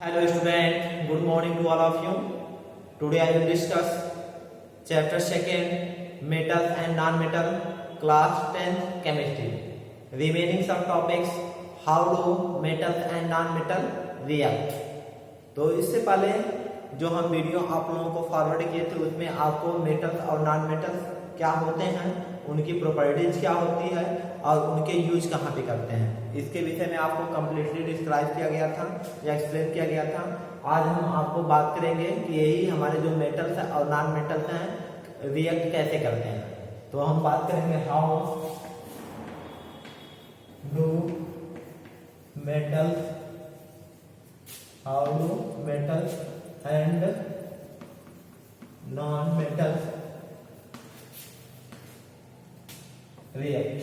Hello student, good morning to all of you. Today I will discuss chapter 2nd metals and non-metal class 10th chemistry. Remaining some topics how do metals and non-metal react. तो इससे पहले जो हम video आप लोगों को forward किए थे उसमें आपको मेटल्स और नॉन मेटल्स क्या होते हैं, उनकी प्रॉपर्टीज क्या होती है और उनके यूज कहाँ पे करते हैं, इसके विषय में आपको कम्प्लीटली डिस्क्राइब किया गया था या एक्सप्लेन किया गया था। आज हम आपको बात करेंगे कि यही हमारे जो मेटल्स और नॉन मेटल्स हैं रिएक्ट कैसे करते हैं। तो हम बात करेंगे how do metals and non metals react.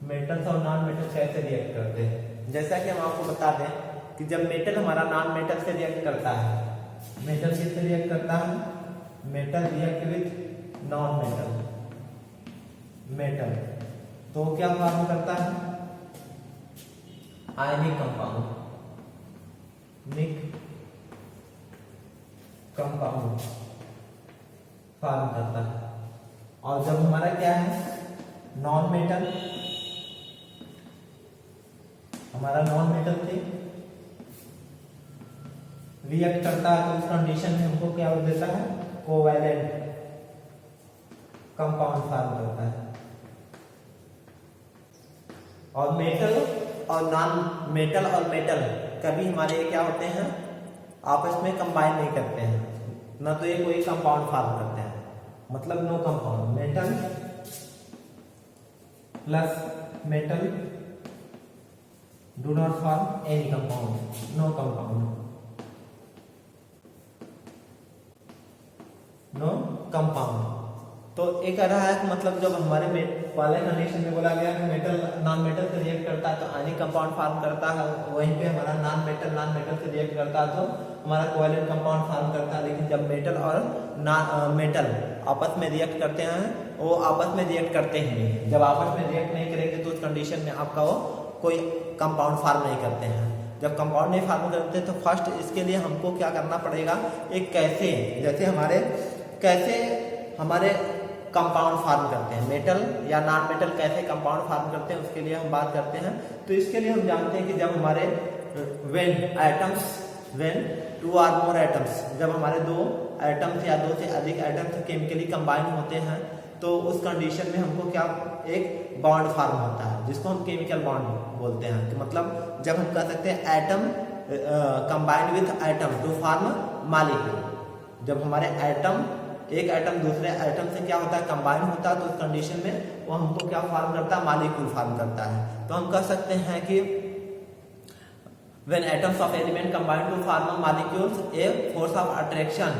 Metals और नॉन मेटल्स कैसे रिएक्ट करते हैं, जैसा कि हम आपको बता दें कि जब मेटल हमारा नॉन मेटल से रिएक्ट करता है, मेटल किससे रिएक्ट करता है, metal react with non metal, तो क्या फॉर्म करता है, आयनिक कंपाउंड फॉर्म करता है। और जब हमारा क्या है नॉन मेटल, हमारा नॉन मेटल से रिएक्ट करता है तो उस कंडीशन में हमको क्या हो देता है, कोवैलेंट कंपाउंड फॉर्म करता है। और मेटल और मेटल कभी हमारे क्या होते हैं, आपस में कंबाइन नहीं करते हैं, न तो ये कोई कंपाउंड फॉर्म करते हैं, मतलब no compound. Metal plus metal do not form any compound, no compound. तो एक रहा है मतलब जब हमारे पहले कंडीशन में बोला गया कि मेटल नॉन मेटल से रिएक्ट करता है तो आयनिक कंपाउंड फॉर्म करता है, वहीं पे हमारा नॉन मेटल से रिएक्ट करता है तो हमारा कोवैलेंट कंपाउंड फॉर्म करता है। लेकिन जब मेटल और मेटल आपस में रिएक्ट करते हैं, वो आपस में रिएक्ट करते ही नहीं। जब आपस में रिएक्ट नहीं करेंगे तो उस कंडीशन में आपका वो कोई कंपाउंड फॉर्म नहीं करते हैं। जब कंपाउंड नहीं फॉर्म करते तो फर्स्ट इसके लिए हमको क्या करना पड़ेगा, एक कैसे हमारे कंपाउंड फॉर्म करते हैं, मेटल या नॉन मेटल कैसे कंपाउंड फॉर्म करते हैं उसके लिए हम बात करते हैं। तो इसके लिए हम जानते हैं कि जब हमारे when two or more atoms, जब हमारे दो एटम्स या दो से अधिक एटम्स केमिकली कंबाइन होते हैं तो उस कंडीशन में हमको क्या एक बॉन्ड फॉर्म होता है जिसको हम केमिकल बॉन्ड बोलते हैं। तो मतलब जब हम कह सकते हैं atom combined with atom to form molecule, जब हमारे एक एटम दूसरे एटम से क्या होता है कंबाइन होता है तो उस कंडीशन में वो हमको क्या फॉर्म करता है, मॉलिक्यूल फॉर्म करता है। तो हम कह सकते हैं कि when atoms of element combine to form a molecules a force of attraction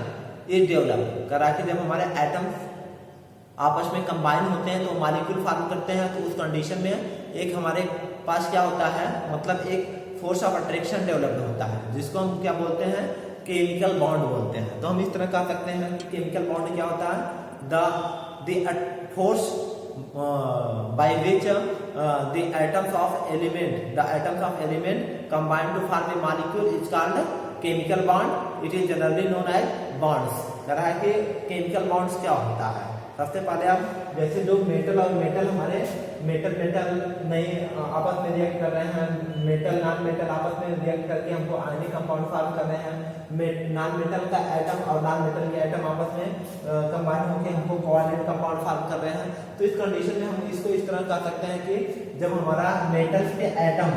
is developed। करा कि जब हमारे एटम्स आपस में कंबाइन होते हैं तो मॉलिक्यूल फॉर्म करते हैं तो उस कंडीशन में एक हमारे पास क्या होता है, मतलब एक फोर्स ऑफ अट्रैक्शन डेवलप्ड होता है जिसको हम क्या बोलते हैं, केमिकल बॉन्ड बोलते हैं। तो हम इस तरह कह सकते हैं कि केमिकल बॉन्ड क्या होता है, the force by which the atoms of element combine to form a molecule is called chemical bond। It is generally known as bonds। कह रहा है कि केमिकल बॉन्ड्स क्या होता है। सबसे पहले आप जैसे जो मेटल और मेटल हमारे मेटल नहीं आपस में रिएक्ट कर रहे हैं, मेटल नॉन मेटल आपस में रिएक्ट करके हमको आयनिक कंपाउंड फॉर्म कर रहे हैं, नॉन मेटल का एटम और नॉन मेटल के एटम आपस में कंबाइन होकर हमको कोवैलेंट कंपाउंड फॉर्म कर रहे हैं। तो इस कंडीशन में हम इसको इस तरह कह सकते हैं कि जब हमारा मेटल्स के एटम,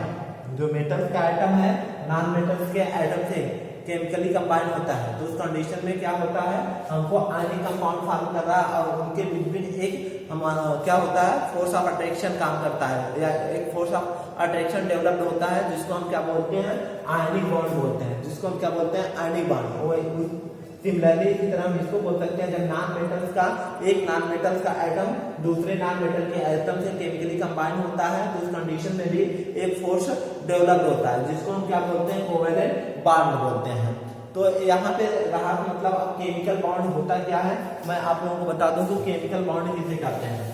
जो मेटल्स का एटम है नॉन मेटल्स के एटम से केमिकली कंबाइन होता है तो उस कंडीशन में क्या होता है, हमको आयनिक कंपाउंड फॉर्म कर रहा है और उनके बिटवीन एक हमारा क्या होता है, फोर्स ऑफ अट्रैक्शन काम करता है या एक फोर्स ऑफ अट्रैक्शन डेवलप्ड होता है जिसको हम क्या बोलते हैं, आयनिक बॉन्ड बोलते हैं, जिसको हम क्या बोलते हैं, आयनिक बॉन्ड। सिमिलरली इसी तरह हम इसको बोल सकते हैं जब एक नॉन मेटल्स का एटम दूसरे नॉन मेटल के एटम से केमिकली कंबाइन होता है तो उस कंडीशन में भी एक फोर्स डेवलप होता है जिसको हम क्या बोलते हैं, कोवैलेंट बॉन्ड बोलते हैं। तो यहाँ पे रहा मतलब अब केमिकल बॉन्ड होता क्या है, मैं आप लोगों को बता दूं कि केमिकल बॉन्ड किसे कहते हैं।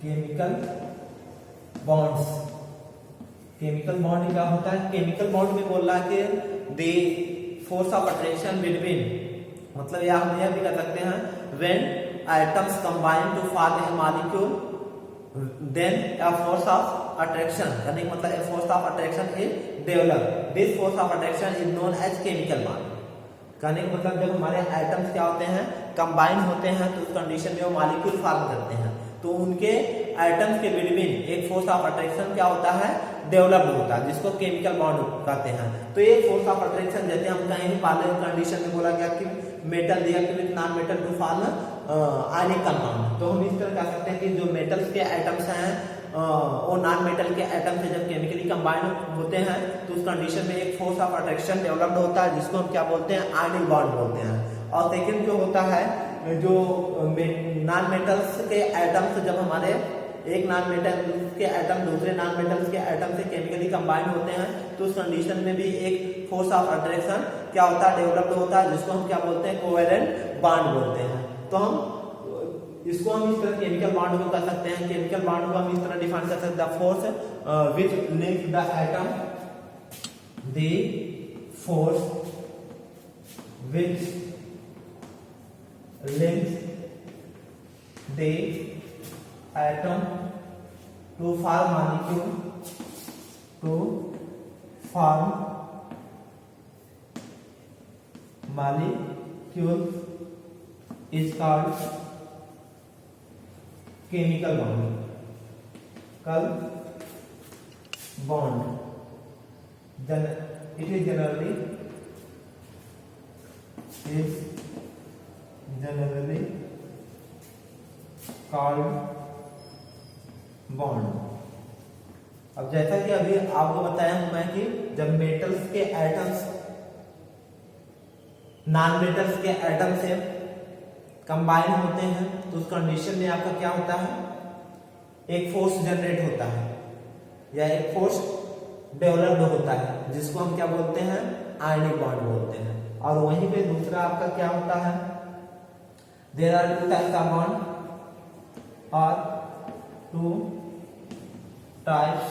Chemical bonds. केमिकल बॉन्ड क्या होता है? केमिकल बॉन्ड में बोल रहा है कि the force of attraction between, मतलब या हम यह भी कर सकते हैं when atoms combine to form a molecule then a force of attraction, यानी मतलब a force of attraction is developed. This force of attraction is known as chemical bond. कहने का मतलब जब हमारे एटम्स क्या होते हैं, कंबाइन होते हैं, तो उस कंडीशन में वो मॉलिक्यूल फॉर्म करते हैं, तो उनके एटम्स के बिटवीन एक फोर्स ऑफ अट्रैक्शन क्या होता है, डेवलप्ड होता है, जिसको केमिकल बॉन्ड कहते हैं। तो ये फोर्स ऑफ अट्रैक्शन, जैसे हम कहेंगे पहले कंडीशन में बोला गया कि metal react with non metal to form ionic compound, तो हम इस तरह कह सकते हैं कि जो मेटल्स के एटम्स हैं वो नॉन मेटल के एटम से जब केमिकली कंबाइन होते हैं तो उस कंडीशन में एक फोर्स ऑफ अट्रैक्शन डेवलप्ड होता है, जिसको हम क्या बोलते हैं, आयनिक बॉन्ड बोलते हैं। और सेकंड जो होता है, जो नॉन मेटल्स के एटम्स जब हमारे एक नॉन मेटल के एटम दूसरे नॉन मेटल्स के एटम से केमिकली कंबाइन होते हैं, तो उस कंडीशन में भी एक फोर्स ऑफ अट्रैक्शन क्या होता है, डेवलप्ड होता है, जिसको हम क्या बोलते हैं, कोवेलेंट बॉन्ड बोलते हैं। तो हम इसको हम इस तरह केमिकल बॉन्ड को कर सकते हैं। केमिकल बॉन्ड को हम इस तरह डिफाइन कर सकते हैं, the force which link the atom, the force which links the atom to form molecule, to form molecule is called chemical bond. Bond. Then it is generally called bond. अब जैसा कि अभी आपको बताया हूं मैं कि जब मेटल्स के एटम्स नॉन मेटल्स के एटम से कंबाइन होते हैं, तो उस कंडीशन में आपका क्या होता है, एक फोर्स जनरेट होता है या एक फोर्स डेवलप्ड होता है, जिसको हम क्या बोलते हैं, आयनिक बॉन्ड बोलते हैं। और वहीं पे दूसरा आपका क्या होता है, there are two types of bond और two types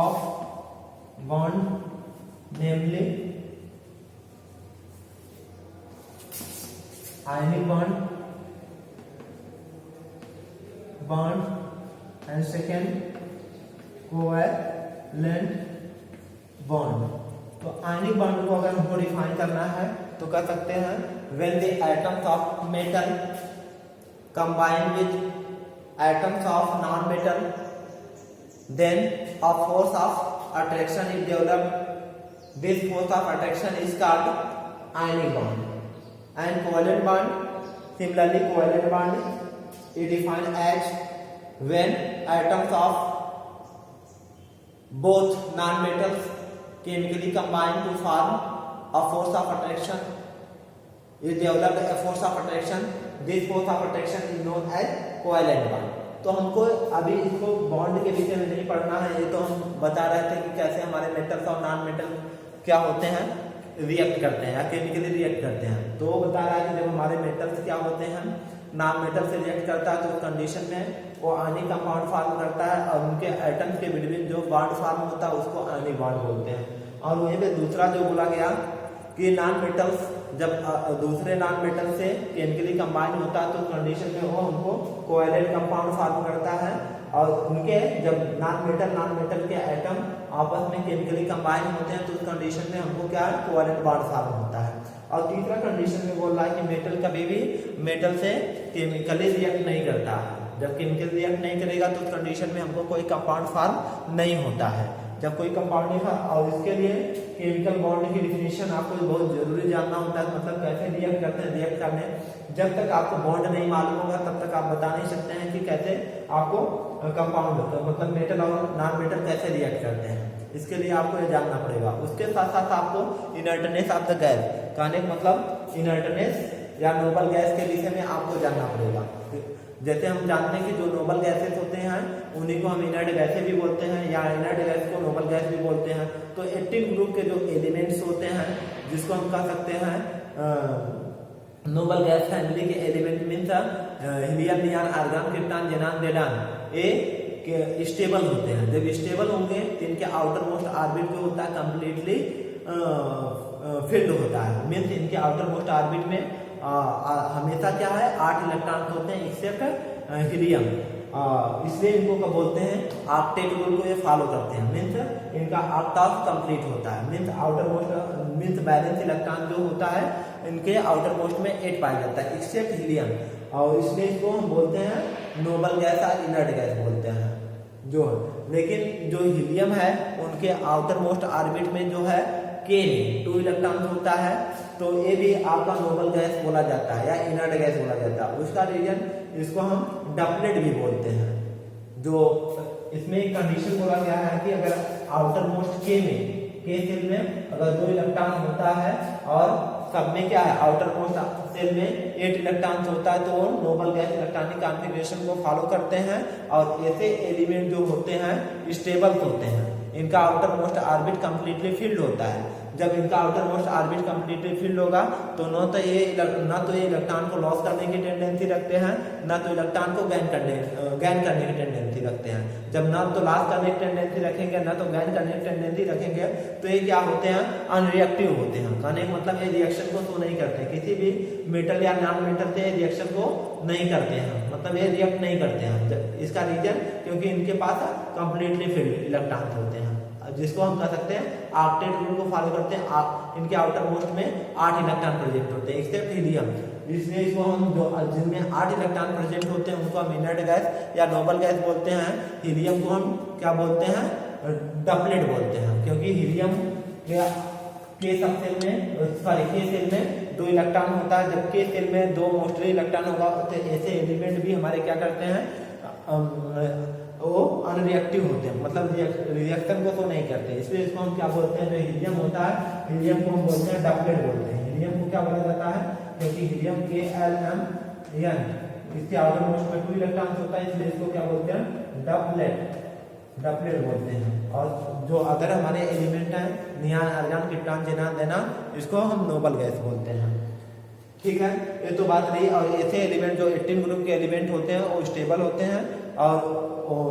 of bond, namely ionic bond and second covalent bond। तो ionic bond को अगर हमको डिफाइन करना है तो कर सकते हैं, when the atoms of metal combine with atoms of non-metal, then a force of attraction is developed. This force of attraction is called ionic bond. And covalent bond, similarly covalent bond is defined as when atoms of both non-metals chemically combine to form a force of attraction is developed. A force of attraction, this force of attraction is known as covalent bond. तो हमको अभी इसको bond के विषय में नहीं पढ़ना है, ये तो हम बता रहे थे कि कैसे हमारे मेटल्स और नॉन मेटल क्या होते हैं, रिएक्ट करते हैं या केमिकली रिएक्ट करते हैं। तो वो बता रहा है कि जब हमारे मेटल्स क्या होते हैं, नॉन मेटल से रिएक्ट करता है, तो उस कंडीशन में वो आयनिक कंपाउंड फॉर्म करता है और उनके एटम्स के बिटवीन जो बॉन्ड फॉर्म होता है उसको आयनिक बॉन्ड बोलते हैं। और वहीं पे दूसरा जो बोला गया कि नॉन मेटल्स जब दूसरे नॉन मेटल से केमिकली कंबाइन होता है, तो कंडीशन में वो हमको कोवेलेंट कंपाउंड फॉर्म करता है, और उनके जब नॉन मेटल के एटम आपस में केमिकली कंबाइन होते हैं, तो उस कंडीशन में हमको क्या है, कोवेलेंट बॉन्ड फॉर्म होता है। और तीसरा कंडीशन में बोल रहा है कि मेटल कभी भी मेटल से केमिकली रिएक्ट नहीं करता है। जब केमिकल रिएक्ट नहीं करेगा तो उस कंडीशन में हमको कोई कंपाउंड फॉर्म नहीं होता है। जब कोई कंपाउंड नहीं, और इसके लिए केमिकल बॉन्ड की डिफिनेशन आपको बहुत जरूरी जानना होता है, मतलब कैसे रिएक्ट करते हैं। रिएक्ट करने जब तक आपको बॉन्ड नहीं मालूम होगा तब तक आप बता नहीं सकते हैं कि कैसे आपको कंपाउंड होता है, मतलब मेटल और नॉन मेटल कैसे रिएक्ट करते हैं। इसके लिए आपको ये जानना पड़ेगा। उसके साथ साथ आपको इनर्टनेस ऑफ द गैस, कहने का मतलब इनर्टनेस या नोबल गैस के विषय में आपको जानना पड़ेगा। जैसे हम जानते हैं कि जो नोबल गैसेस होते हैं उन्हीं को हम इनर्ट गैसें भी बोलते हैं, या इनर्ट गैस को नोबल गैस भी बोलते हैं। तो 18 ग्रुप के जो एलिमेंट्स होते हैं, जिसको हम कह सकते हैं नोबल गैस फैमिली के element means helium, neon, argon, krypton, xenon, radon ये स्टेबल होते हैं। जब स्टेबल होंगे तो इनके आउटर मोस्ट ऑर्बिट जो होता है कंप्लीटली फिल्ड होता है। मीन्स इनके आउटर मोस्ट ऑर्बिट में हमेशा क्या है 8 इलेक्ट्रॉन होते हैं एक्सेप्ट हीलियम। इसलिए इनको क्या बोलते हैं, ऑक्टेट रूल को ये फॉलो करते हैं। मीन्स इनका ऑक्टाव कंप्लीट होता है। Means outer most means balance electron जो होता है इनके आउटर मोस्ट में 8 पाया जाता है एक्सेप्ट हीलियम, और इसलिए इसको हम बोलते हैं नोबल गैस और इनर्ट गैस बोलते हैं जो। लेकिन जो हीलियम है उनके आउटर मोस्ट ऑर्बिट में जो है के 2 इलेक्ट्रॉन होता है, तो ये भी आपका नोबल गैस बोला जाता है या इनर्ट गैस बोला जाता है। उसका रीजन इसको हम डबलेट भी बोलते हैं। जो इसमें एक कंडीशन बोला गया है कि अगर आउटर मोस्ट के में के सेल में अगर 2 इलेक्ट्रॉन होता है और सब में क्या है आउटर मोस्ट सेल में 8 इलेक्ट्रॉन होता है, तो वो नोबल गैस इलेक्ट्रॉनिक कॉन्फ़िगरेशन को फॉलो करते हैं और ऐसे एलिमेंट जो होते हैं स्टेबल होते हैं। इनका outer most orbit completely filled होता है। जब इनका outer most orbit completely filled होगा तो न तो ये इलेक्ट्रॉन को लॉस करने की टेंडेंसी रखते हैं, न तो इलेक्ट्रॉन को गैन करने की टेंडेंसी रखते हैं। जब न तो लॉस करने की टेंडेंसी रखेंगे न तो गैन करने की टेंडेंसी रखेंगे तो ये क्या होते हैं, अनरिएक्टिव होते हैं। कहने का मतलब ये रिएक्शन को तो नहीं करते, किसी भी मेटल या नॉन मेटल से रिएक्शन को नहीं करते हैं, मतलब ये रिएक्ट नहीं करते हैं। इसका रीजन क्योंकि इनके पास कंप्लीटली फिल्ड इलेक्ट्रॉन होते हैं, जिसको हम कह सकते हैं ऑक्टेट रूल को फॉलो करते हैं। इनके आउटर मोस्ट में 8 इलेक्ट्रॉन प्रेजेंट होते हैं एक्सेप्ट हीलियम। इसलिए इसको हम जो जिनमें 8 इलेक्ट्रॉन प्रेजेंट होते हैं उनको हम इनर्ट गैस या नोबल गैस बोलते हैं। हीलियम को हम क्या बोलते हैं, डबलेट बोलते हैं, क्योंकि हीलियम के सब सेल में के सेल में 2 इलेक्ट्रॉन होता है, जबकि सेल में 2 मोस्टली इलेक्ट्रॉन होगा। तो ऐसे एलिमेंट भी हमारे क्या करते हैं, वो अनरिएक्टिव होते हैं, मतलब रिएक्शन को तो नहीं करते। इसलिए इसको हम क्या बोलते हैं, जो हीलियम होता है हीलियम को हम बोलते हैं डबलेट बोलते हैं। हीलियम को क्या बोला जाता है, क्योंकि हीलियम KLMN इसके आउटर मोस्ट में 2 इलेक्ट्रॉन होता है, इसलिए इसको क्या बोलते हैं, डबलेट बोलते हैं। और जो अदर हमारे एलिमेंट हैं neon, argon, krypton, xenon, radon, इसको हम नोबल गैस बोलते हैं। ठीक है, ये तो बात रही। और ऐसे एलिमेंट जो 18 ग्रुप के एलिमेंट होते हैं वो स्टेबल होते हैं, और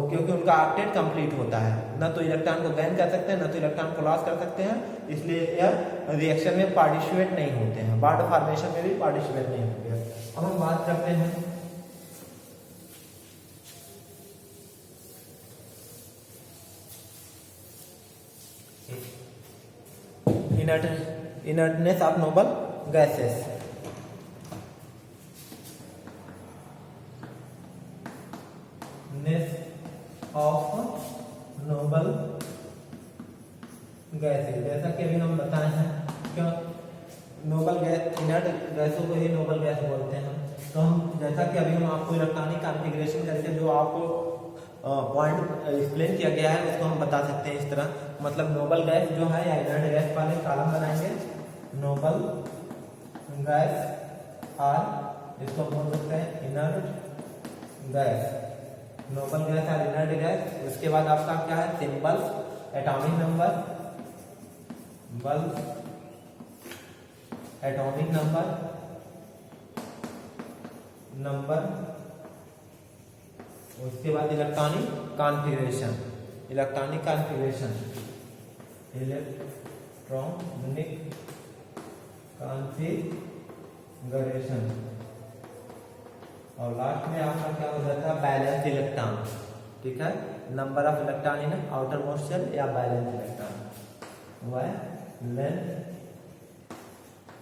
क्योंकि उनका ऑक्टेट कंप्लीट होता है, न तो इलेक्ट्रॉन को गैन कर सकते हैं न तो इलेक्ट्रॉन को लॉस कर सकते हैं, इसलिए यह रिएक्शन में पार्टिसिपेट नहीं होते हैं, बॉन्ड फॉर्मेशन में भी पार्टिसिपेट नहीं होते हैं। अब हम बात करते हैं inertness of noble gases. Of noble gases, जैसा कि अभी हम बताए हैं, क्यों नोबल गैस इनर्ट गैसों को ही नोबल गैस बोलते हैं। तो हम जैसा कि अभी हम आपको इलेक्ट्रॉनिक कॉन्फ़िगरेशन करके जो आपको पॉइंट एक्सप्लेन किया गया है उसको हम बता सकते हैं इस तरह। मतलब नोबल गैस जो है या इनर्ट गैस वाले कॉलम बनाएंगे, नोबल गैस और इसको बोल सकते हैं इनर्ट गैस, नोबल गैस और इनर्ट गैस। उसके बाद आपका क्या है, symbol, atomic number, atomic number, उसके बाद इलेक्ट्रॉनिक कॉन्फ़िगरेशन, और लास्ट में आपका क्या हो जाता है, बैलेंस इलेक्ट्रॉन। ठीक है, number of electron in outermost shell या बैलेंस इलेक्ट्रॉन, वैलेंस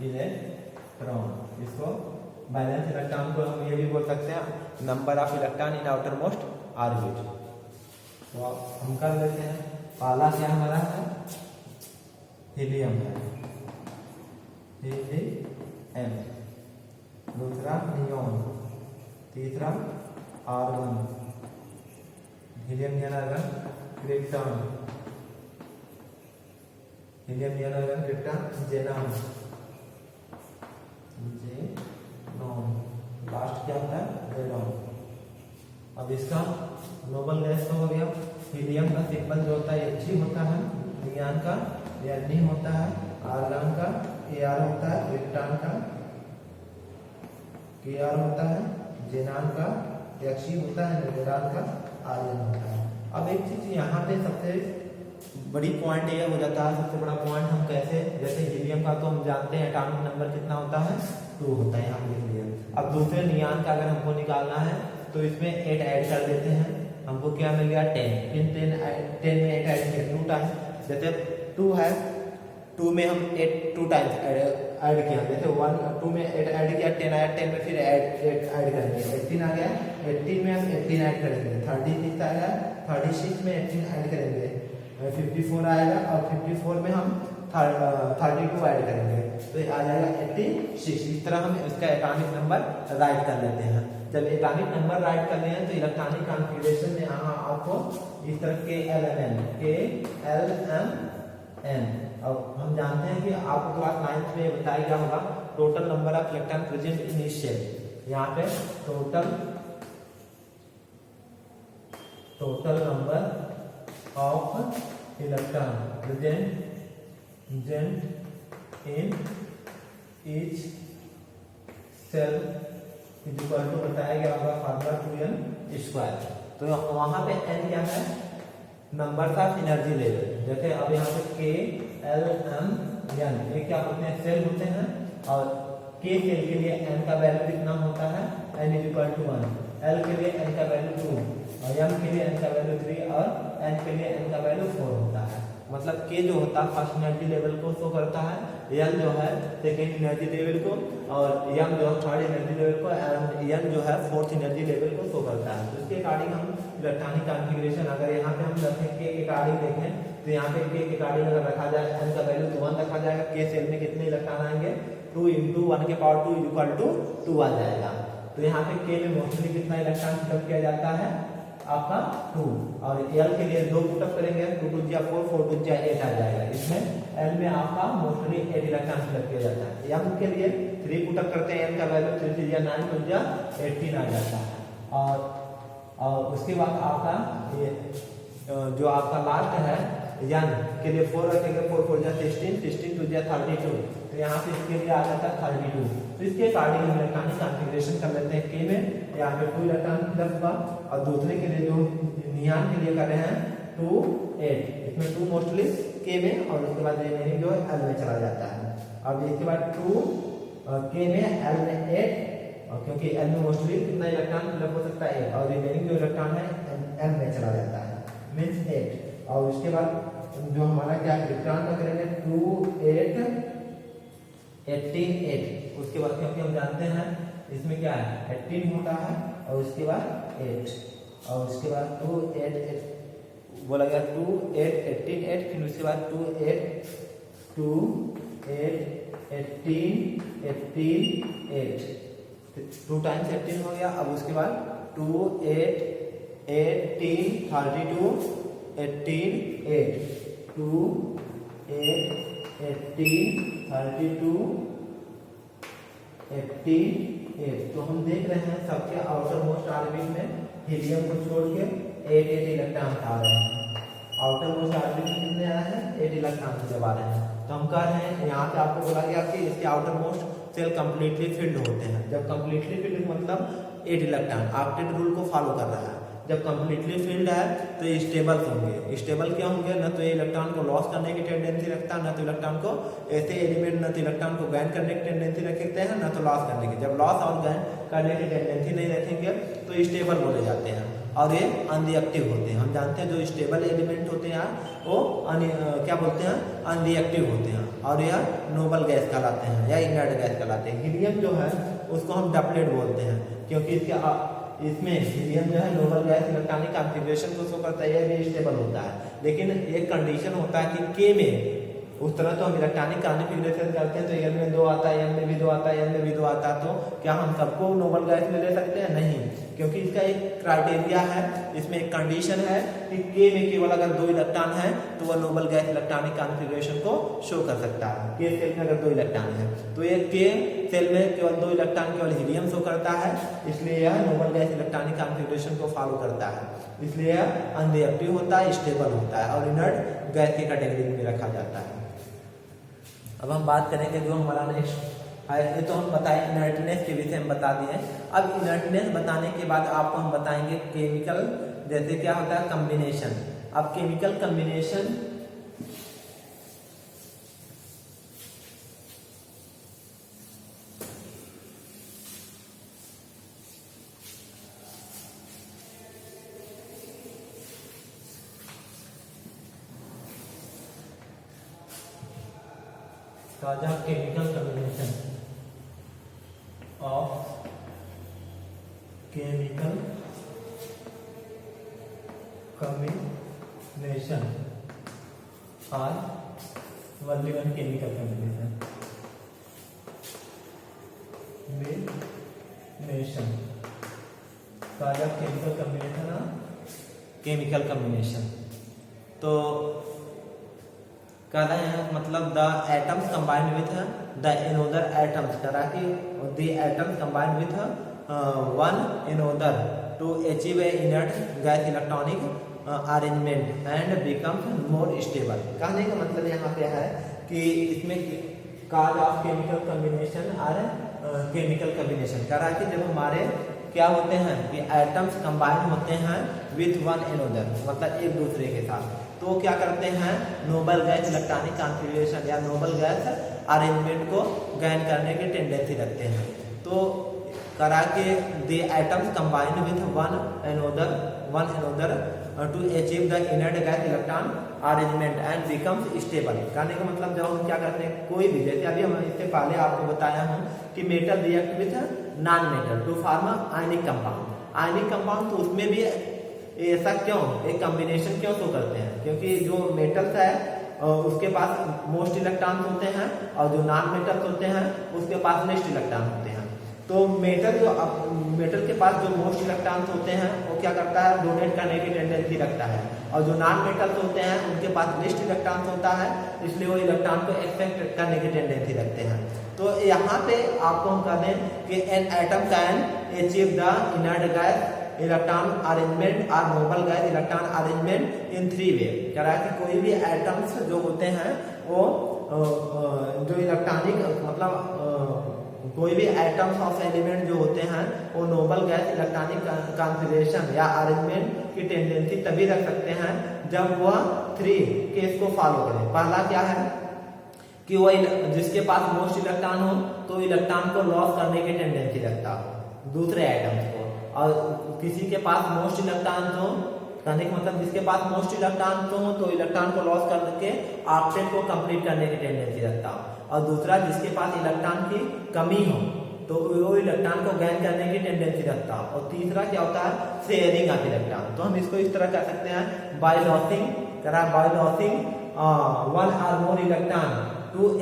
इलेक्ट्रॉन। इसको बैलेंस इलेक्ट्रॉन को हम ये भी बोल सकते हैं number of electron in outermost orbit. तो हम कर लेते हैं, पहला क्या हमारा है, हीलियम है, हीलियम, दूसरा नियॉन, तीसरा argon, helium neon argon, krypton, helium neon argon, krypton, xenon, last क्या होता है, रेडॉन। अब इसका नोबल गैस का हो गया। हीलियम का सिंबल जो होता है He होता है, नियॉन का Ne होता है, आर्गन का Ar होता है, क्रिप्टॉन का Kr होता है, जेनान का Xe होता है, नेगेरान का Rn होता है। अब एक चीज यहाँ पे सबसे बड़ी पॉइंट ये हो जाता है, सबसे बड़ा पॉइंट हम कैसे, जैसे हीलियम का तो हम जानते हैं एटॉमिक नंबर कितना होता है, 2 होता है, यहाँ लिख लिया। अब दूसरे नियान का अगर हमको निकालना है तो इसमें 8 ऐड कर देते हैं, हमको क्या मिल गया 10, फिर 10 में 8 ऐड किया 2 टाइम, जैसे 2 है 2 में हम 8 2 टाइम्स ऐड किया, जैसे 2 में 8 ऐड किया 10 आया, 10 में फिर 8 ऐड करेंगे 18 आ गया, 18 में हम 18 ऐड करेंगे, 36 आया 36 में 18 ऐड करेंगे, 54 आएगा और 54 में हम 32 ऐड करेंगे तो ये आ जाएगा 86। इस तरह हम इसका एटॉमिक नंबर राइट कर लेते हैं। जब एटॉमिक नंबर राइट कर लें तो इलेक्ट्रॉनिक कॉन्फ़िगरेशन में यहाँ आपको इस तरह के LMN और हम जानते हैं कि आपको क्लास 9th में बताया गया होगा total number of electron present in each shell. यहाँ पे total number of electron present in each shell is equal to बताया गया होगा फार्मूला 2n²। तो वहां पे n क्या है, नंबर ऑफ एनर्जी लेवल। जैसे अब यहाँ पे K L M N ये क्या होते हैं, सेल होते हैं, और K सेल के लिए n का वैल्यू कितना होता है, n is equal to 1, L के लिए n का वैल्यू 2 और M के लिए n का वैल्यू 3 और N के लिए n का वैल्यू 4 होता है। मतलब K जो होता है फर्स्ट एनर्जी लेवल को शो करता है, L जो है सेकेंड एनर्जी लेवल को, और M जो है थर्ड एनर्जी लेवल को, एंड N जो है फोर्थ एनर्जी लेवल को शो करता है। तो इसके अकॉर्डिंग हम इलेक्ट्रॉनिक कॉन्फ़िगरेशन अगर यहाँ पे हम रखें K के अकॉर्डिंग देखें तो यहाँ पे K के अकॉर्डिंग अगर रखा जाए N का वैल्यू 1 रखा जाएगा, K सेल में कितने इलेक्ट्रॉन आएंगे 2 × 1 के पावर 2 इक्वल टू 2 आ जाएगा। तो यहाँ पे K में मोस्टली कितना इलेक्ट्रॉन पुटअप किया जाता है आपका 2, और L के लिए 2 पुटअप करेंगे 2 2 जा 4 4 2 जा 8 आ जाएगा। इसमें L में आपका मोस्टली 8 इलेक्ट्रॉन पुटअप किया जाता है। M के लिए 3 पुटअप करते हैं, M का वैल्यू 3 3 जा 9 2 जा 18 आ जाता है। और उसके बाद आपका ये जो आपका लास्ट है N के लिए 4 रखेंगे, 4 4 जा 16 16 2 जा 32, तो यहाँ पे इसके लिए आ जाता है 32। तो इसके अकॉर्डिंग हम इलेक्ट्रॉनिक कॉन्फ़िगरेशन कर लेते हैं। K में यहाँ पे 2 इलेक्ट्रॉन फिलअप हुआ, और दूसरे के लिए जो नियान के लिए कर रहे हैं 2 8, इसमें 2 मोस्टली K में, और उसके बाद रिमेनिंग जो है L में चला जाता है। अब इसके बाद 2 K में L में 8, और क्योंकि L में मोस्टली कितना इलेक्ट्रॉन फिलअप हो सकता है 8, और रिमेनिंग जो इलेक्ट्रॉन है L में चला जाता है मीन्स 8। और उसके बाद जो हमारा क्या इलेक्ट्रॉन का करेंगे 2 8 18 8, उसके बाद क्योंकि हम जानते हैं इसमें क्या है 18 होता है और उसके बाद 8, और उसके बाद 2 8 8 बोला गया 2 8 18 8, फिर उसके बाद 2 8 2 8 18 18 8, 2 टाइम्स 18 हो गया। अब उसके बाद 2 8 18 32 18 8 2 8 18 32 18 8। तो हम देख रहे हैं सबके आउटर मोस्ट ऑर्बिट में हीलियम को छोड़ के 8 8 इलेक्ट्रॉन आ रहे हैं। आउटर मोस्ट ऑर्बिट में कितने आ रहे हैं 8 इलेक्ट्रॉन जब आ रहे हैं। तो हम कह रहे हैं यहाँ पे आपको बोला गया कि इसके outermost shell completely filled होते हैं। जब कंप्लीटली फिल्ड मतलब 8 इलेक्ट्रॉन ऑक्टेट रूल को फॉलो कर रहा है। जब कंप्लीटली फिल्ड है तो ये स्टेबल होंगे। स्टेबल क्या होंगे, न तो ये इलेक्ट्रॉन को लॉस करने की टेंडेंसी रखता है, न तो इलेक्ट्रॉन को ऐसे एलिमेंट न तो इलेक्ट्रॉन को गेन करने की टेंडेंसी रखते हैं, न तो लॉस करने की। जब लॉस और गेन करने की टेंडेंसी नहीं रखेंगे तो स्टेबल बोले जाते हैं, और ये अनरिएक्टिव होते हैं। हम जानते हैं जो स्टेबल एलिमेंट होते हैं वो क्या बोलते हैं अनरिएक्टिव होते हैं, और यह नोबल गैस कहलाते हैं या इनर्ट गैस कहलाते हैं। हीलियम जो है उसको हम डबलेट बोलते हैं, क्योंकि इसमें हीलियम जो है नोबल गैस इलेक्ट्रॉनिक कॉन्फ़िगरेशन को शो करता है, यह भी स्टेबल होता है। लेकिन एक कंडीशन होता है कि K में उस तरह तो हम इलेक्ट्रॉनिक कॉन्फ़िगरेशन करते हैं तो L में 2 आता है, M में भी 2 आता है, N में भी 2 आता है। तो क्या हम सबको नोबल गैस में ले सकते हैं? नहीं, क्योंकि इसका एक क्राइटेरिया है, इसमें एक कंडीशन है कि K में केवल अगर 2 इलेक्ट्रॉन है तो वह नोबल गैस इलेक्ट्रॉनिक कॉन्फ़िगरेशन को शो कर सकता है। K सेल में अगर 2 इलेक्ट्रॉन है तो ये K सेल में केवल 2 इलेक्ट्रॉन केवल हीलियम शो करता है, इसलिए यह नोबल गैस इलेक्ट्रॉनिक कॉन्फ़िगरेशन को फॉलो करता है। इसलिए यह अनरिएक्टिव होता है, स्टेबल होता है और इनर्ट गैस की कैटेगरी में रखा जाता है। अब हम बात करेंगे जो हमारा नेक्स्ट ये तो हम बताए इनर्टनेस के विषय में बता दिए। अब इनर्टनेस बताने के बाद आपको हम बताएंगे केमिकल, जैसे क्या होता है कम्बिनेशन। अब केमिकल कम्बिनेशन ताजा chemical combination of chemical combination और वल्यून केमिकल कम्बिनेशन ताजा केमिकल कम्बिनेशन और केमिकल कम्बिनेशन। तो कह रहे हैं मतलब the atoms combined with the another atoms, कह रहा कि the atoms combined with one another to achieve a inert gas electronic arrangement and becomes more stable. कहने का मतलब यहाँ पे है कि इसमें कॉज ऑफ केमिकल कम्बिनेशन और केमिकल कम्बिनेशन, कह रहा है कि जब हमारे क्या होते हैं कि एटम्स कंबाइन होते हैं विथ वन एनोदर, मतलब एक दूसरे के साथ, तो क्या करते हैं नोबल गैस इलेक्ट्रॉनिक कॉन्फ़िगरेशन या नोबल गैस अरेंजमेंट को गैन करने की टेंडेंसी रखते हैं। तो करा के the atoms combine with one another to achieve the inert gas electron arrangement and becomes stable. कहने का मतलब जब हम क्या करते हैं कोई भी, जैसे अभी हम इससे पहले आपको बताया हूँ कि metal react with non metal to form ionic compound. Ionic compound तो उसमें भी ऐसा क्यों एक कॉम्बिनेशन क्यों शो करते हैं, क्योंकि जो मेटल्स है उसके पास मोस्ट इलेक्ट्रॉन्स होते हैं और जो नॉन मेटल्स होते हैं उसके पास लेस्ट इलेक्ट्रॉन होते हैं। तो मेटल के पास जो मोस्ट इलेक्ट्रॉन्स होते हैं वो क्या करता है डोनेट करने की टेंडेंसी रखता है, और जो नॉन मेटल्स होते हैं उनके पास लेस्ट इलेक्ट्रॉन्स होता है, इसलिए वो इलेक्ट्रॉन को एक्सेप्ट करने की टेंडेंसी रखते हैं। तो यहाँ पे आपको हम कह दें कि an atom can achieve the inert gas electron arrangement और noble gas electron arrangement in three way. कह रहा है कि कोई भी एटम्स जो होते हैं वो जो इलेक्ट्रॉनिक मतलब कोई भी एटम्स ऑफ एलिमेंट जो होते हैं वो नोबल गैस इलेक्ट्रॉनिक कॉन्फ़िगरेशन या अरेंजमेंट की टेंडेंसी तभी रख सकते हैं जब वह थ्री केस को फॉलो करें। पहला क्या है कि वह जिसके पास मोस्ट इलेक्ट्रॉन हो तो इलेक्ट्रॉन को लॉस करने की टेंडेंसी रखता हो दूसरे एटम्स को, और किसी के पास मोस्ट इलेक्ट्रॉन हो, कहने का मतलब जिसके पास मोस्ट इलेक्ट्रॉन हो तो इलेक्ट्रॉन को लॉस करके ऑक्टेट को कंप्लीट करने की टेंडेंसी रखता हो, और दूसरा जिसके पास इलेक्ट्रॉन की कमी हो तो वो इलेक्ट्रॉन को गैन करने की टेंडेंसी रखता हो, और तीसरा क्या होता है शेयरिंग ऑफ इलेक्ट्रॉन। तो हम इसको इस तरह कह सकते हैं बाय लॉसिंग वन और मोर इलेक्ट्रॉन टू